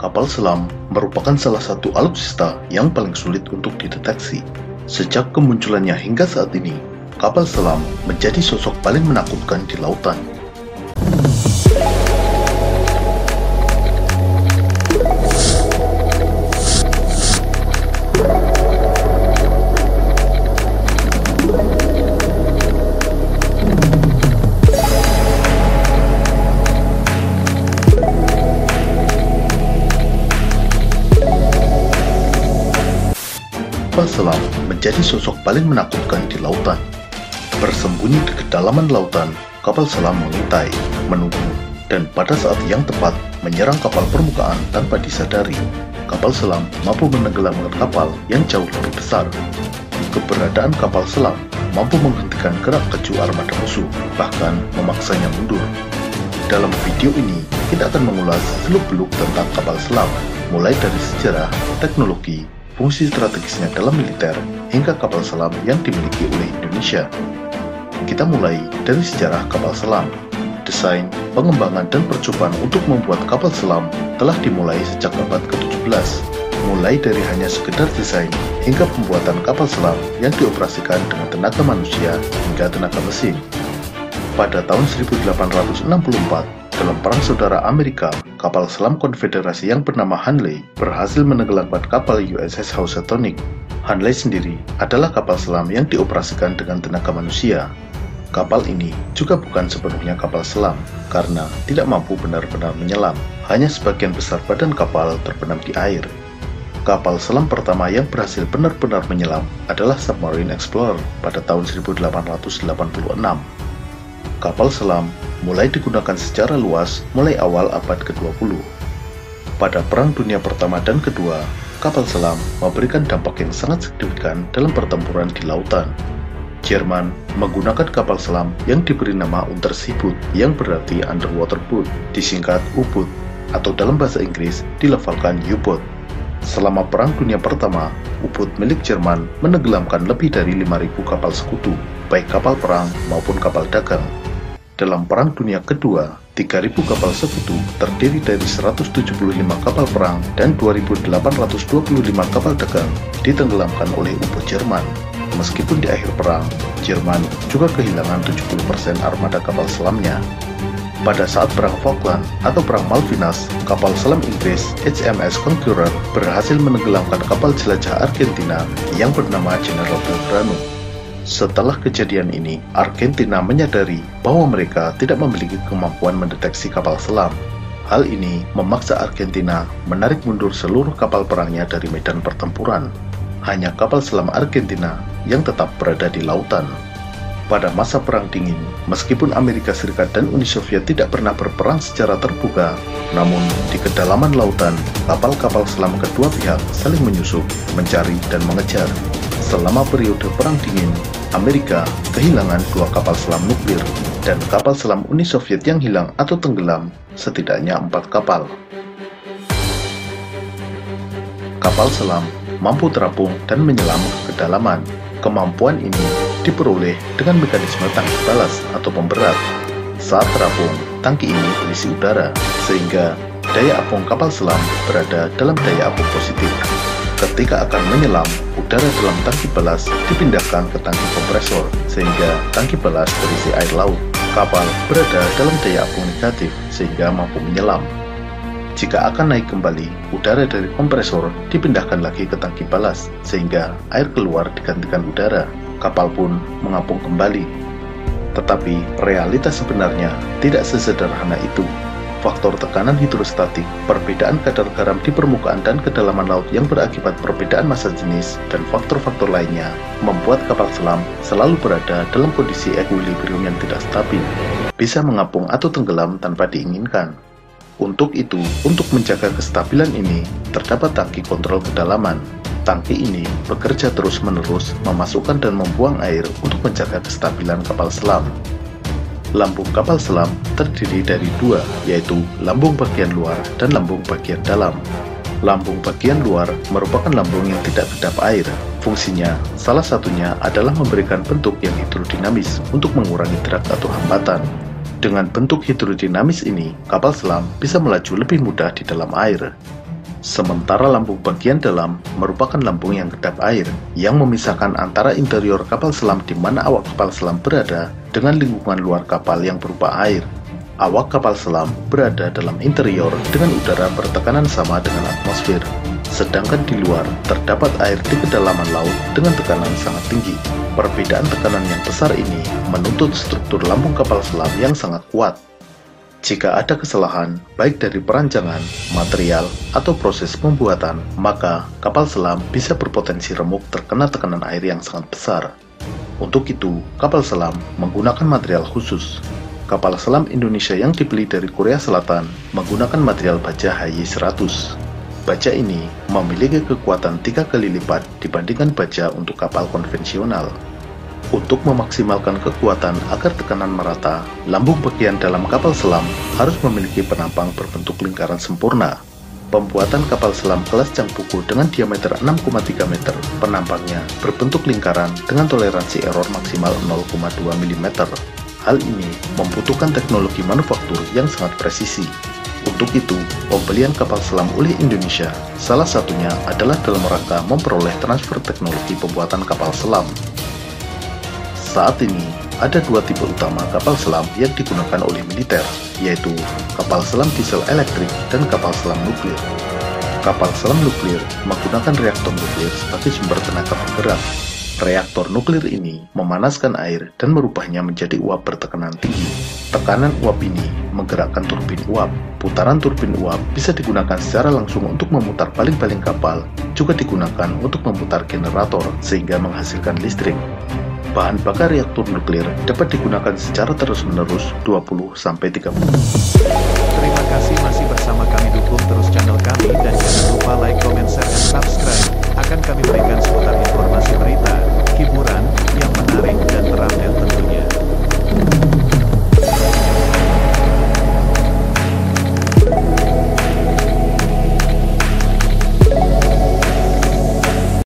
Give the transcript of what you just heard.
Kapal selam merupakan salah satu alutsista yang paling sulit untuk dideteksi. Sejak kemunculannya hingga saat ini, kapal selam menjadi sosok paling menakutkan di lautan. Kapal selam menjadi sosok paling menakutkan di lautan. Bersembunyi di kedalaman lautan, kapal selam mengintai, menunggu, dan pada saat yang tepat menyerang kapal permukaan tanpa disadari. Kapal selam mampu menenggelamkan kapal yang jauh lebih besar. Keberadaan kapal selam mampu menghentikan gerak keju armada musuh, bahkan memaksanya mundur. Dalam video ini, kita akan mengulas seluk-beluk tentang kapal selam, mulai dari sejarah, teknologi, fungsi strategisnya dalam militer, hingga kapal selam yang dimiliki oleh Indonesia. Kita mulai dari sejarah kapal selam. Desain, pengembangan, dan percobaan untuk membuat kapal selam telah dimulai sejak abad ke-17, mulai dari hanya sekedar desain hingga pembuatan kapal selam yang dioperasikan dengan tenaga manusia hingga tenaga mesin. Pada tahun 1864, dalam Perang Saudara Amerika, kapal selam konfederasi yang bernama Hunley berhasil menenggelamkan kapal USS Housatonic. Hunley sendiri adalah kapal selam yang dioperasikan dengan tenaga manusia. Kapal ini juga bukan sepenuhnya kapal selam, karena tidak mampu benar-benar menyelam. Hanya sebagian besar badan kapal terbenam di air. Kapal selam pertama yang berhasil benar-benar menyelam adalah Submarine Explorer pada tahun 1886. Kapal selam mulai digunakan secara luas mulai awal abad ke-20. Pada Perang Dunia Pertama dan Kedua, kapal selam memberikan dampak yang sangat signifikan dalam pertempuran di lautan. Jerman menggunakan kapal selam yang diberi nama Unterseeboot, yang berarti underwater boat, disingkat U-boat, atau dalam bahasa Inggris dilafalkan U-boat. Selama Perang Dunia Pertama, U-boat milik Jerman menenggelamkan lebih dari 5.000 kapal sekutu, baik kapal perang maupun kapal dagang. Dalam Perang Dunia Kedua, 3.000 kapal sekutu terdiri dari 175 kapal perang dan 2.825 kapal dagang ditenggelamkan oleh U-boat Jerman. Meskipun di akhir perang, Jerman juga kehilangan 70% armada kapal selamnya. Pada saat Perang Falkland atau Perang Malvinas, kapal selam Inggris HMS Conqueror berhasil menenggelamkan kapal jelajah Argentina yang bernama General Belgrano. Setelah kejadian ini, Argentina menyadari bahwa mereka tidak memiliki kemampuan mendeteksi kapal selam. Hal ini memaksa Argentina menarik mundur seluruh kapal perangnya dari medan pertempuran. Hanya kapal selam Argentina yang tetap berada di lautan. Pada masa Perang Dingin, meskipun Amerika Serikat dan Uni Soviet tidak pernah berperang secara terbuka, namun di kedalaman lautan, kapal-kapal selam kedua pihak saling menyusup, mencari, dan mengejar. Selama periode Perang Dingin, Amerika kehilangan 2 kapal selam nuklir, dan kapal selam Uni Soviet yang hilang atau tenggelam setidaknya 4 kapal. Kapal selam mampu terapung dan menyelam ke kedalaman. Kemampuan ini diperoleh dengan mekanisme tangki balas atau pemberat. Saat terapung, tangki ini berisi udara, sehingga daya apung kapal selam berada dalam daya apung positif. Ketika akan menyelam, udara dalam tangki balas dipindahkan ke tangki kompresor, sehingga tangki balas berisi air laut. Kapal berada dalam daya apung negatif, sehingga mampu menyelam. Jika akan naik kembali, udara dari kompresor dipindahkan lagi ke tangki balas, sehingga air keluar digantikan udara. Kapal pun mengapung kembali. Tetapi realitas sebenarnya tidak sesederhana itu. Faktor tekanan hidrostatik, perbedaan kadar garam di permukaan dan kedalaman laut yang berakibat perbedaan massa jenis, dan faktor-faktor lainnya membuat kapal selam selalu berada dalam kondisi equilibrium yang tidak stabil, bisa mengapung atau tenggelam tanpa diinginkan. Untuk itu, untuk menjaga kestabilan ini, terdapat tangki kontrol kedalaman. Tangki ini bekerja terus-menerus memasukkan dan membuang air untuk menjaga kestabilan kapal selam. Lambung kapal selam terdiri dari 2, yaitu lambung bagian luar dan lambung bagian dalam. Lambung bagian luar merupakan lambung yang tidak kedap air. Fungsinya, salah satunya adalah memberikan bentuk yang hidrodinamis untuk mengurangi drag atau hambatan. Dengan bentuk hidrodinamis ini, kapal selam bisa melaju lebih mudah di dalam air. Sementara lambung bagian dalam merupakan lambung yang kedap air, yang memisahkan antara interior kapal selam di mana awak kapal selam berada dengan lingkungan luar kapal yang berupa air. Awak kapal selam berada dalam interior dengan udara bertekanan sama dengan atmosfer, sedangkan di luar terdapat air di kedalaman laut dengan tekanan sangat tinggi. Perbedaan tekanan yang besar ini menuntut struktur lambung kapal selam yang sangat kuat. Jika ada kesalahan, baik dari perancangan, material, atau proses pembuatan, maka kapal selam bisa berpotensi remuk terkena tekanan air yang sangat besar. Untuk itu, kapal selam menggunakan material khusus. Kapal selam Indonesia yang dibeli dari Korea Selatan menggunakan material baja HY100. Baja ini memiliki kekuatan 3 kali lipat dibandingkan baja untuk kapal konvensional. Untuk memaksimalkan kekuatan agar tekanan merata, lambung bagian dalam kapal selam harus memiliki penampang berbentuk lingkaran sempurna. Pembuatan kapal selam kelas Changpuku dengan diameter 6,3 meter, penampangnya berbentuk lingkaran dengan toleransi error maksimal 0,2 mm. Hal ini membutuhkan teknologi manufaktur yang sangat presisi. Untuk itu, pembelian kapal selam oleh Indonesia salah satunya adalah dalam rangka memperoleh transfer teknologi pembuatan kapal selam. Saat ini, ada 2 tipe utama kapal selam yang digunakan oleh militer, yaitu kapal selam diesel elektrik dan kapal selam nuklir. Kapal selam nuklir menggunakan reaktor nuklir sebagai sumber tenaga penggerak. Reaktor nuklir ini memanaskan air dan merubahnya menjadi uap bertekanan tinggi. Tekanan uap ini menggerakkan turbin uap. Putaran turbin uap bisa digunakan secara langsung untuk memutar baling-baling kapal, juga digunakan untuk memutar generator sehingga menghasilkan listrik. Bahan bakar reaktor nuklir dapat digunakan secara terus-menerus 20-30. Terima kasih masih bersama kami, dukung terus channel kami dan jangan lupa like, comment, share, dan subscribe.